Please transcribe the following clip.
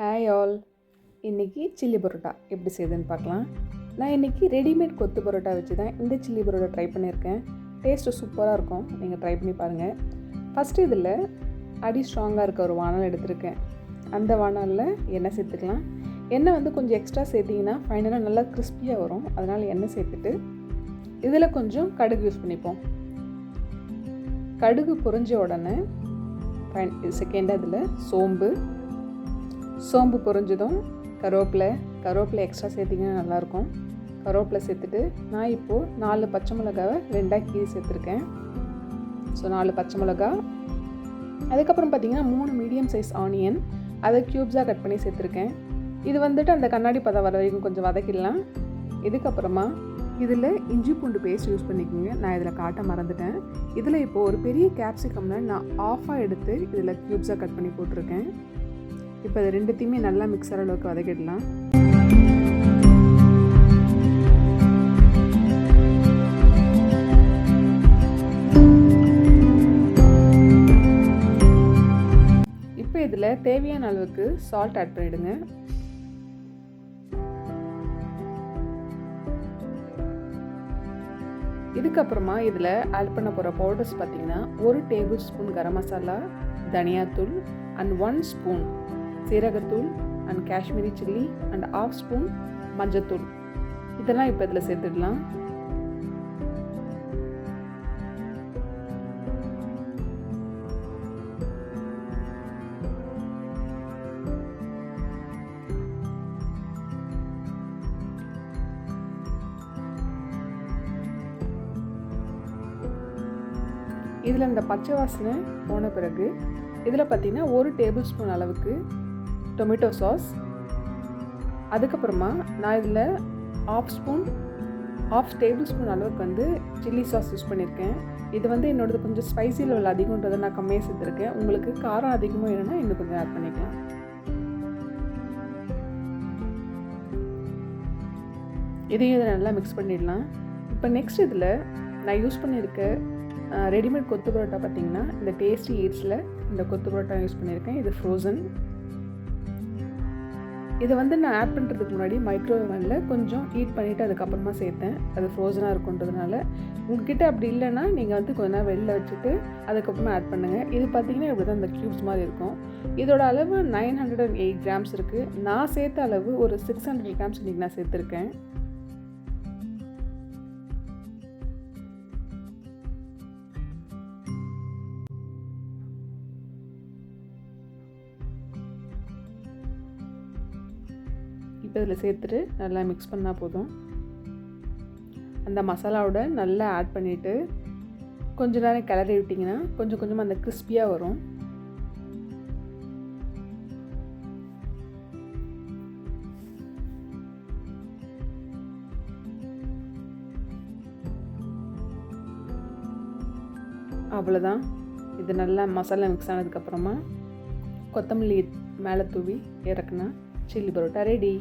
Hi all. இன்றைக்கி chilli parotta எப்படி செய்யுதுன்னு பார்க்கலாம். நான் இன்றைக்கி ரெடிமேட் கொத்து பரோட்டா வச்சு தான் இந்த சில்லி பரோட்டா ட்ரை பண்ணியிருக்கேன். டேஸ்ட்டு சூப்பராக இருக்கும், நீங்கள் ட்ரை பண்ணி பாருங்கள். ஃபஸ்ட்டு இதில் அடி ஸ்ட்ராங்காக இருக்க ஒரு வானல் எடுத்திருக்கேன். அந்த வானலில் எண்ணெய் சேர்த்துக்கலாம். எண்ணெய் வந்து கொஞ்சம் எக்ஸ்ட்ரா சேர்த்திங்கன்னா ஃபைனலாக நல்லா கிறிஸ்பியாக வரும். அதனால் எண்ணெய் சேர்த்துட்டு இதில் கொஞ்சம் கடுகு யூஸ் பண்ணிப்போம். கடுகு பொரிஞ்ச உடனே செகண்டாக இதில் சோம்பு பொரிஞ்சதும் கருவேப்பிலை எக்ஸ்ட்ரா சேர்த்திங்கன்னா நல்லாயிருக்கும். கருவேப்பிலை சேர்த்துட்டு நான் இப்போது 4 பச்சை மிளகாவை 2ஆக கீறி சேர்த்துருக்கேன். ஸோ 4 பச்சை மிளகா, அதுக்கப்புறம் பார்த்திங்கன்னா 3 மீடியம் சைஸ் ஆனியன், அதை க்யூப்ஸாக கட் பண்ணி சேர்த்துருக்கேன். இது வந்துட்டு அந்த கண்ணாடி பதம் வர வரைக்கும் கொஞ்சம் வதக்கிடலாம். இதுக்கப்புறமா இதில் இஞ்சி பூண்டு பேஸ்ட் யூஸ் பண்ணிக்கோங்க. நான் இதில் காட்ட மறந்துட்டேன். இதில் இப்போது ஒரு பெரிய கேப்சிகம்மில் நான் ஆஃபாக எடுத்து இதில் க்யூப்ஸாக கட் பண்ணி போட்டிருக்கேன். இப்போ இது ரெண்டுத்தையுமே நல்லா மிக்சர் அளவுக்கு வதக்கிடலாம். இப்போ இதில் தேவையான அளவுக்கு சால்ட் ஆட் பண்ணிவிடுங்க. இதுக்கப்புறமா இதில் ஆட் பண்ண போகிற பவுடர்ஸ் பார்த்திங்கன்னா 1 டேபிள் ஸ்பூன் கரம் மசாலா, தனியாத்தூள் அண்ட் 1 ஸ்பூன் சீரகத்தூள் and Kashmiri chilli and 1/2 spoon மஞ்சத்தூள். இதெல்லாம் இப்போ இதில் சேர்த்துடலாம். இதில் இந்த பச்சை வாசனை போன பிறகு இதில் பார்த்திங்கன்னா 1 டேபிள் ஸ்பூன் அளவுக்கு டொமேட்டோ சாஸ், அதுக்கப்புறமா நான் இதில் 1/2 டேபிள் ஸ்பூன் அளவுக்கு வந்து சில்லி சாஸ் யூஸ் பண்ணியிருக்கேன். இது வந்து என்னோடது கொஞ்சம் ஸ்பைசி லெவல் அதிகன்றதை நான் கம்மியாக சேர்த்துருக்கேன். உங்களுக்கு காரம் அதிகமாக வேணும்னா இன்னும் கொஞ்சம் ஆட் பண்ணிக்கலாம். இதையும் இதை நல்லா மிக்ஸ் பண்ணிடலாம். இப்போ நெக்ஸ்ட் இதில் நான் யூஸ் பண்ணியிருக்க ரெடிமேட் கொத்து பரோட்டா பார்த்திங்கன்னா இந்த டேஸ்டி ஈட்ஸில் இந்த கொத்து பரோட்டா யூஸ் பண்ணியிருக்கேன். இது ஃப்ரோசன். இதை வந்து நான் ஆட் பண்ணுறதுக்கு முன்னாடி மைக்ரோவேவனில் கொஞ்சம் ஹீட் பண்ணிவிட்டு அதுக்கப்புறமா சேர்த்தேன். அது ஃப்ரோசனாக இருக்குன்றதுனால. உங்ககிட்ட அப்படி இல்லைன்னா நீங்கள் வந்து கொஞ்ச நேரம் வெளில வச்சுட்டு அதுக்கப்புறமா ஆட் பண்ணுங்கள். இது பார்த்திங்கன்னா இப்படி தான் இந்த க்யூப்ஸ் மாதிரி இருக்கும். இதோட அளவு 908 கிராம்ஸ் இருக்குது. நான் சேர்த்த அளவு ஒரு 600 கிராம்ஸ் இன்றைக்கி நான் சேர்த்துருக்கேன். இப்போ இதில் சேர்த்துட்டு நல்லா மிக்ஸ் பண்ணால் போதும். அந்த மசாலாவோட நல்லா ஆட் பண்ணிவிட்டு கொஞ்ச நேரம் கிளறி விட்டிங்கன்னா கொஞ்சம் கொஞ்சமாக அந்த கிறிஸ்பியாக வரும். அவ்வளோதான். இது நல்லா மசாலா மிக்ஸ் ஆனதுக்கப்புறமா கொத்தமல்லி மேலே தூவி இறக்குனா சில்லி பரோட்டா ரெடி.